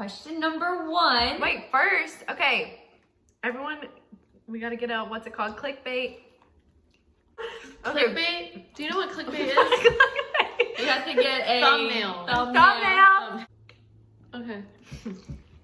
Question number 1. Wait, first, okay. Everyone, we gotta get a, what's it called? Clickbait. Okay. Clickbait? Do you know what clickbait is? You have to get a Thumbnail. Thumbnail. Okay.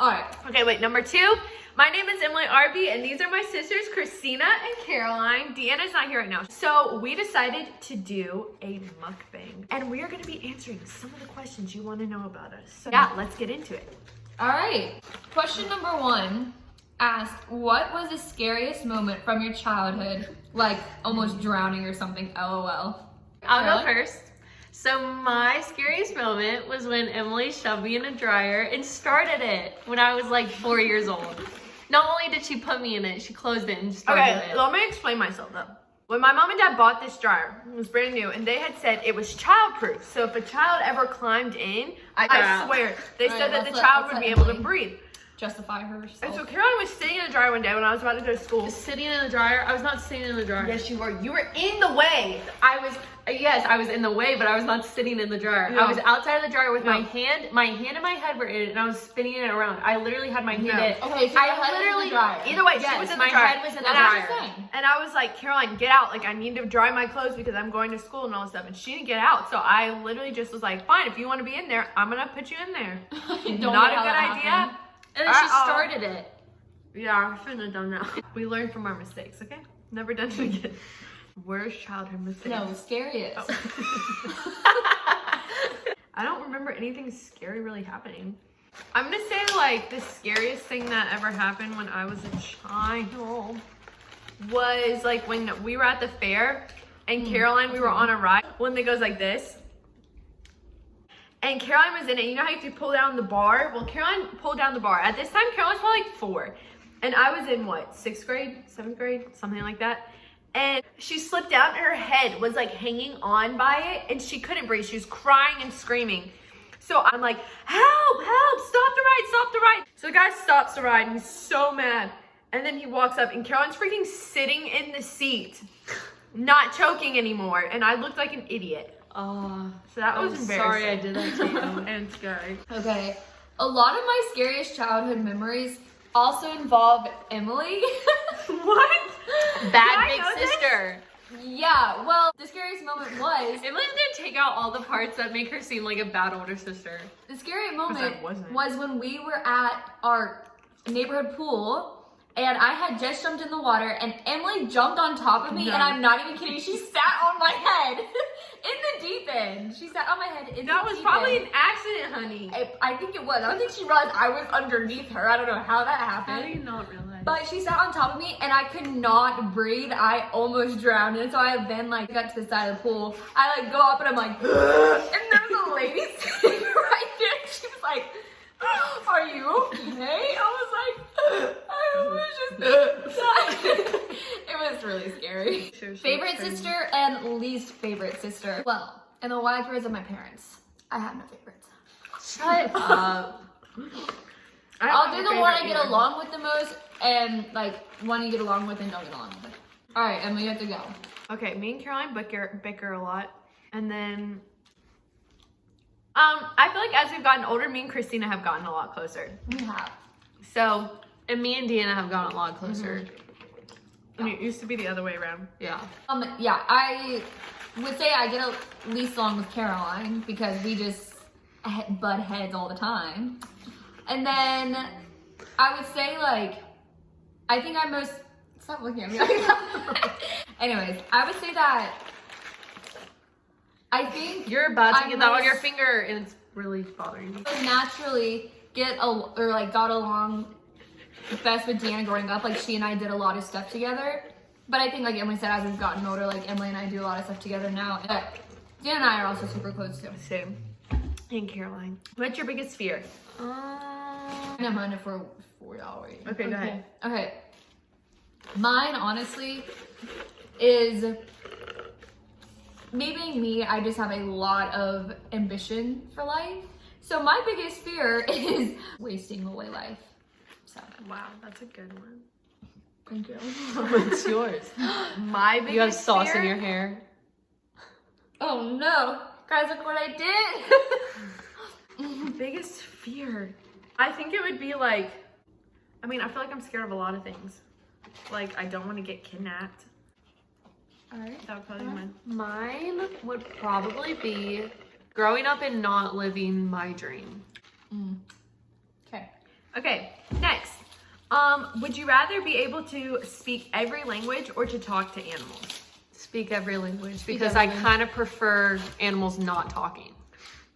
Alright. Okay, wait, number 2. My name is Emily Arby, and these are my sisters, Christina and Caroline. Deanna's not here right now. So we decided to do a mukbang, and we are gonna be answering some of the questions you wanna know about us. So yeah, let's get into it. Alright. Question number 1 asked, what was the scariest moment from your childhood? Like almost drowning or something, LOL. I'll go first. So my scariest moment was when Emily shoved me in a dryer and started it when I was like 4 years old. Not only did she put me in it, she closed it and started Okay, it. let me explain myself though. When my mom and dad bought this dryer, it was brand new, and they had said it was childproof. So if a child ever climbed in, I swear, they said that the child would be able to breathe. Justify herself. And so Caroline was sitting in the dryer one day when I was about to go to school. Sitting in the dryer? I was not sitting in the dryer. Yes, you were. You were in the way. Yes, I was in the way, but I was not sitting in the dryer. No. I was outside of the dryer with No. my hand and my head were in it, and I was spinning it around. I literally had my hand in it. Okay, so your head was in the dryer. Either way, Yes, she was in my the dryer. head was in the And dryer. And I was like, Caroline, get out. Like, I need to dry my clothes because I'm going to school and all this stuff. And she didn't get out. So I literally just was like, fine, if you want to be in there, I'm going to put you in there. Not a good idea. And then she started it. Yeah, I shouldn't have done that. We learn from our mistakes, okay? Never done it again. Worst childhood mistakes. No, scariest. I don't remember anything scary really happening. I'm gonna say like the scariest thing that ever happened when I was a child was like when we were at the fair and Caroline, we were on a ride. One that goes like this. And Caroline was in it. You know how you have to pull down the bar? Well, Caroline pulled down the bar. At this time, Caroline was probably like 4. And I was in what, 6th grade, 7th grade, something like that. And she slipped down and her head was like hanging on by it and she couldn't breathe. She was crying and screaming. So I'm like, help, help, stop the ride, stop the ride. So the guy stops the ride and he's so mad. And then he walks up and Caroline's freaking sitting in the seat, not choking anymore. And I looked like an idiot. Oh, So that was embarrassing. sorry I did that to you. And scary. Okay. A lot of my scariest childhood memories also involve Emily. What? Bad Did I know big sister. Yeah, well, the scariest moment was, Emily's gonna take out all the parts that make her seem like a bad older sister. the scary 'Cause I moment wasn't. was when we were at our neighborhood pool and I had just jumped in the water and Emily jumped on top of me and I'm not even kidding, she sat on my head in the deep end. She sat on my head in That the was deep probably end. an accident, honey. I think it was. I don't think she realized I was underneath her. I don't know how that happened. How do you not realize? But she sat on top of me and I could not breathe. I almost drowned. And so I then like got to the side of the pool. I like go up and I'm like, and there's a lady sitting right there. And she was like, are you okay? I was just, it was really scary. Favorite sister and least favorite sister. Well, in the wise words of my parents, I have no favorites. Shut up. I'll do the one I get along with the most and like one you get along with and don't get along with. All right, Emily, you have to go. Okay, me and Caroline bicker a lot. And then, I feel like as we've gotten older, me and Christina have gotten a lot closer. We have. So, And me and Deanna have gotten a lot closer. and it used to be the other way around. Yeah. Yeah, I would say I get least along with Caroline because we just butt heads all the time. And then I would say like, I think I'm most, stop looking at me. Anyways, I would say that I think You're about to I get that on your most- finger and it's really bothering you. I naturally got along best with Deanna growing up. Like she and I did a lot of stuff together. But I think like Emily said, as we've gotten older, like Emily and I do a lot of stuff together now. But Deanna and I are also super close too. Same. And Caroline. What's your biggest fear? Never mind if we're y'all waiting. Okay, go ahead. Okay. Mine honestly is maybe me. I just have a lot of ambition for life. So my biggest fear is wasting away life. So Wow, that's a good one. thank you. What's yours? My biggest You have sauce fear? in your hair. Oh no. Guys, look what I did. Biggest fear. I think it would be like, I mean, I feel like I'm scared of a lot of things. Like, I don't want to get kidnapped. All right. That would probably be mine. Mine would probably be growing up and not living my dream. Okay. Okay, next. Would you rather be able to speak every language or to talk to animals? Speak every language because I kind of prefer animals not talking.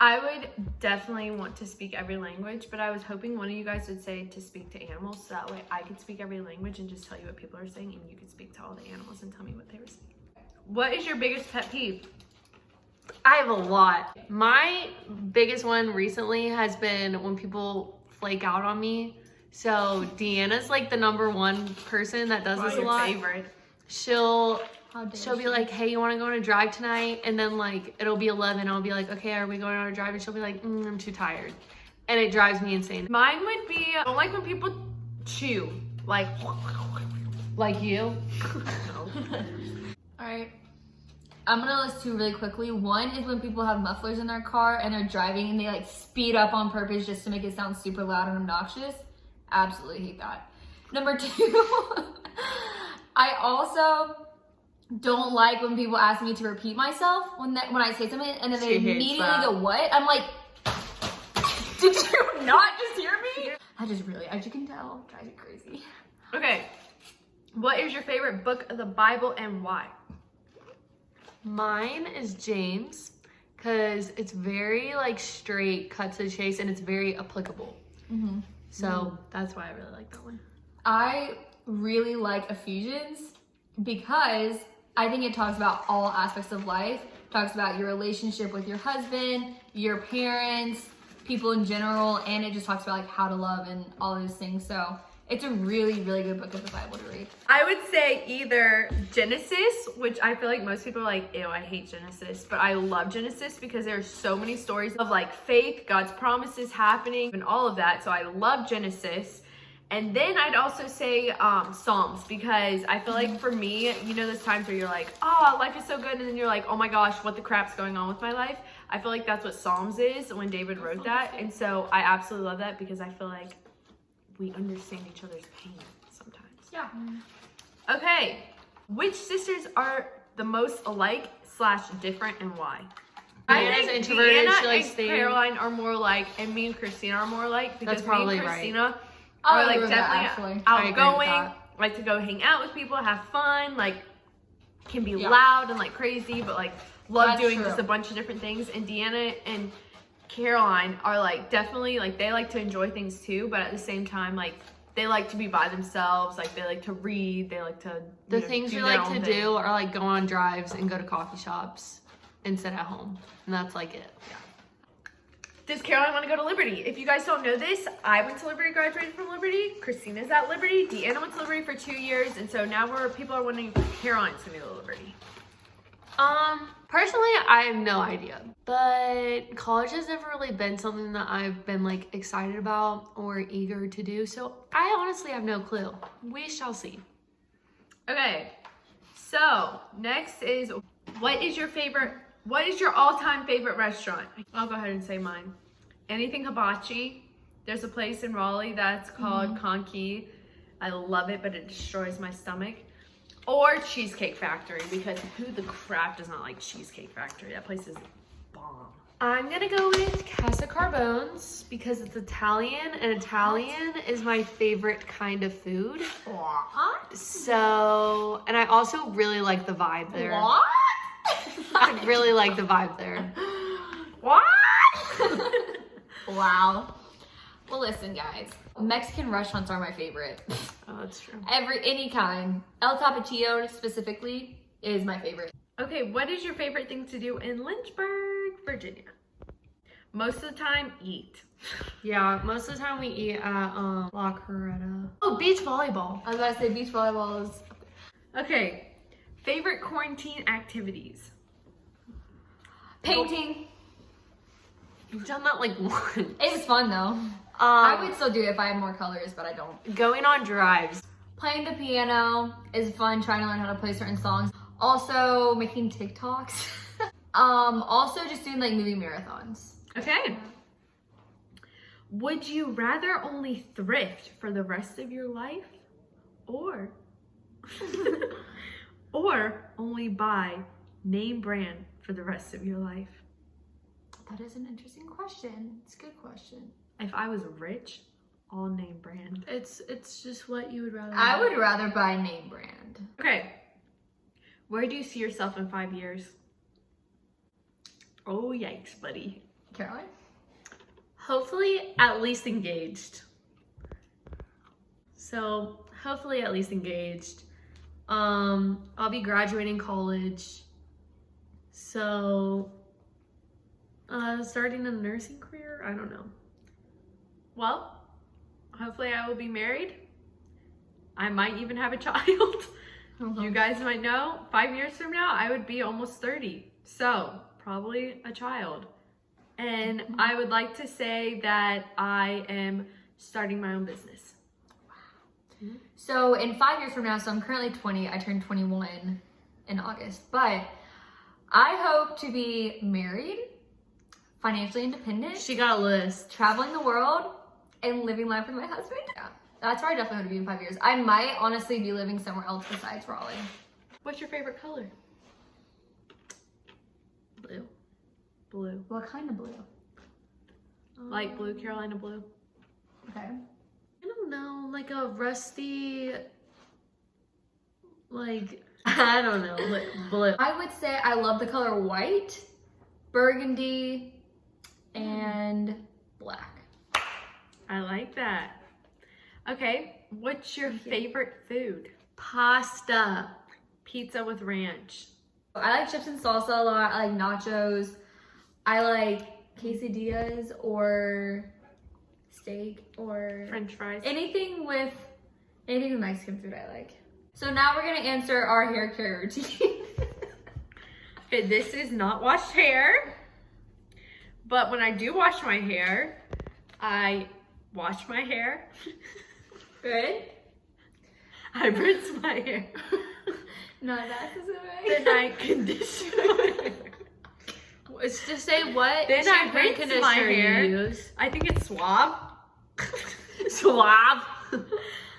I would definitely want to speak every language, but I was hoping one of you guys would say to speak to animals, so that way I could speak every language and just tell you what people are saying, and you could speak to all the animals and tell me what they were saying. What is your biggest pet peeve? I have a lot. My biggest one recently has been when people flake out on me. So Deanna's like the #1 person that does this a lot. Favorite. She'll How dare She'll be she? like, hey, you want to go on a drive tonight? And then like, it'll be 11. I'll be like, okay, are we going on a drive? And she'll be like, I'm too tired. And it drives me insane. Mine would be, I don't like when people chew. Like you? No. All right. I'm gonna list 2 really quickly. One is when people have mufflers in their car and they're driving and they like speed up on purpose just to make it sound super loud and obnoxious. Absolutely hate that. Number 2, I also don't like when people ask me to repeat myself when I say something and then they She hates immediately that. go, what? I'm like, did you not just hear me? I just really, as you can tell, drives me crazy. Okay. What is your favorite book of the Bible and why? Mine is James because it's very like straight, cut to the chase, and it's very applicable. So that's why I really like that one. I really like Ephesians because I think it talks about all aspects of life. It talks about your relationship with your husband, your parents, people in general, and it just talks about like how to love and all those things. So it's a really, really good book of the Bible to read. I would say either Genesis, which I feel like most people are like, ew, I hate Genesis, but I love Genesis because there's so many stories of like faith, God's promises happening, and all of that. So I love Genesis. And then I'd also say Psalms, because I feel like for me, you know, those times where you're like, oh, life is so good. And then you're like, oh my gosh, what the crap's going on with my life? I feel like that's what Psalms is when David wrote that. And so I absolutely love that because I feel like we understand each other's pain sometimes. Yeah. Okay, which sisters are the most alike / different and why? Deanna's introverted, Deanna she likes and staying- Caroline are more alike, and me and Christina are more alike because That's probably me and right. Christina I are like agree with that, definitely actually. I agree with outgoing, that. like to go hang out with people, have fun, like can be Yeah. loud and like crazy, but like love That's doing true. just a bunch of different things. And Deanna and Caroline are like definitely like they like to enjoy things too, but at the same time like they like to be by themselves, like they like to read, they like to The you know, things do we their like own to thing. do are like go on drives and go to coffee shops and sit at home. And that's like it. Does Caroline want to go to Liberty? If you guys don't know this, I went to Liberty, graduated from Liberty. Christina's at Liberty. Deanna went to Liberty for 2 years, and so now people are wondering if Caroline's going to go to Liberty. Personally, I have no idea. But college has never really been something that I've been like excited about or eager to do. So I honestly have no clue. We shall see. Okay, so next is what is your all-time favorite restaurant? I'll go ahead and say mine. Anything hibachi. There's a place in Raleigh that's called Conky. I love it, but it destroys my stomach. Or Cheesecake Factory, because who the crap does not like Cheesecake Factory? That place is bomb. I'm gonna go with Casa Carbone's because it's Italian and Italian is my favorite kind of food. What? So, and I also really like the vibe there. What? I really like the vibe there. What? Wow. Well, listen, guys. Mexican restaurants are my favorite. Oh, that's true. Any kind. El Tapatio specifically is my favorite. Okay, what is your favorite thing to do in Lynchburg, Virginia? Most of the time, eat. Yeah, most of the time we eat at La Coretta. Oh, beach volleyball. I was about to say beach volleyball is... Okay, favorite quarantine activities? Painting. You've done that like once. It was fun though. I would still do it if I had more colors, but I don't. Going on drives. Playing the piano is fun, trying to learn how to play certain songs. Also making TikToks. Also just doing like movie marathons. Okay. Would you rather only thrift for the rest of your life or or only buy name brand for the rest of your life? That is an interesting question. It's a good question. If I was rich, all name brand. It's just what you would rather. I would rather buy name brand. Okay. Where do you see yourself in 5 years? Oh, yikes, buddy. Caroline? Hopefully at least engaged. So hopefully at least engaged. I'll be graduating college. So starting a nursing career? I don't know. Well, hopefully I will be married. I might even have a child. You guys might know, 5 years from now, I would be almost 30. So probably a child. And I would like to say that I am starting my own business. So in 5 years from now, so I'm currently 20, I turned 21 in August, but I hope to be married, financially independent, She got a list. traveling the world, and living life with my husband. Yeah, that's where I definitely want to be in 5 years. I might honestly be living somewhere else besides Raleigh. What's your favorite color? Blue. Blue. What kind of blue? Light blue, Carolina blue. Okay. I don't know, like a rusty, like, I don't know, like blue. I would say I love the color white, burgundy, and black. I like that. Okay, what's your favorite food? Pasta. Pizza with ranch. I like chips and salsa a lot. I like nachos. I like quesadillas or steak or French fries. anything with Mexican food I like. So now we're gonna answer our hair care routine. Okay, this is not washed hair, but when I do wash my hair, I wash my hair. Good. I rinse my hair. No, that's the way. Then I condition my hair. It's to say what Then I shampoo and rinse conditioner my hair. you use. I think it's Suave. Swab.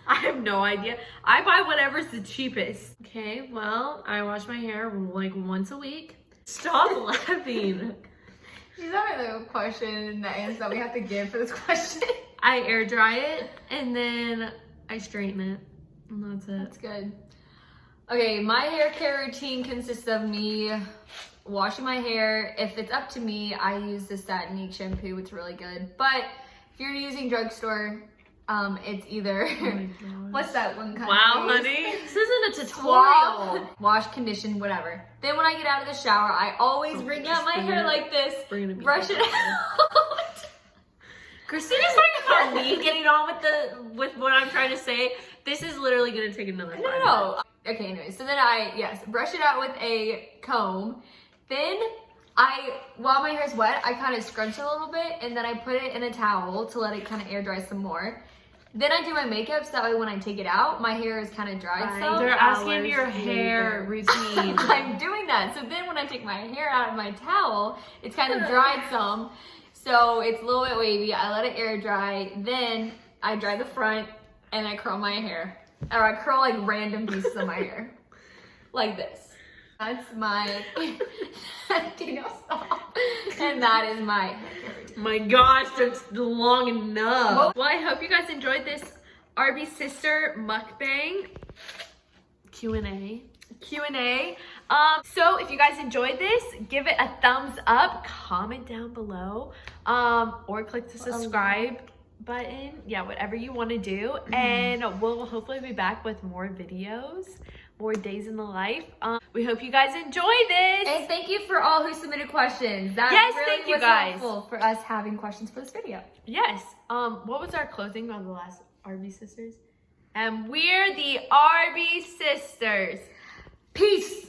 I have no idea. I buy whatever's the cheapest. Okay, well, I wash my hair like once a week. Stop laughing. She's not the question and the answer that we have to give for this question. I air dry it and then I straighten it. And that's it. That's good. Okay, my hair care routine consists of me washing my hair. If it's up to me, I use the Satinique shampoo. It's really good. But if you're using drugstore, it's either what's that one kind? Wow, of honey. This isn't a tutorial. Wash, condition, whatever. Then when I get out of the shower, I always bring out my hair like this, brush it out. Christina's talking about me getting on with what I'm trying to say. This is literally gonna take another 5 minutes. No. Okay, anyway, so then brush it out with a comb. Then while my hair's wet, I kind of scrunch it a little bit and then I put it in a towel to let it kind of air dry some more. Then I do my makeup so that way when I take it out, my hair is kind of dried some. They're asking your hair routine. I'm doing that. So then when I take my hair out of my towel, it's kind of dried some. So it's a little bit wavy. I let it air dry. Then I dry the front and I curl my hair. Or I curl like random pieces of my hair. Like this. That's my Daniel, stop. And that is my hair care routine. My gosh, that's long enough. Well, I hope you guys enjoyed this Arby sister mukbang Q&A. Q&A. So if you guys enjoyed this, give it a thumbs up, comment down below, or click the subscribe button. Yeah, whatever you want to do. And we'll hopefully be back with more videos, more days in the life. We hope you guys enjoy this. And thank you for all who submitted questions. That Yes, really thank you was guys. helpful for us having questions for this video. Yes. What was our closing on the last Arby sisters? And we're the Arby sisters. Peace.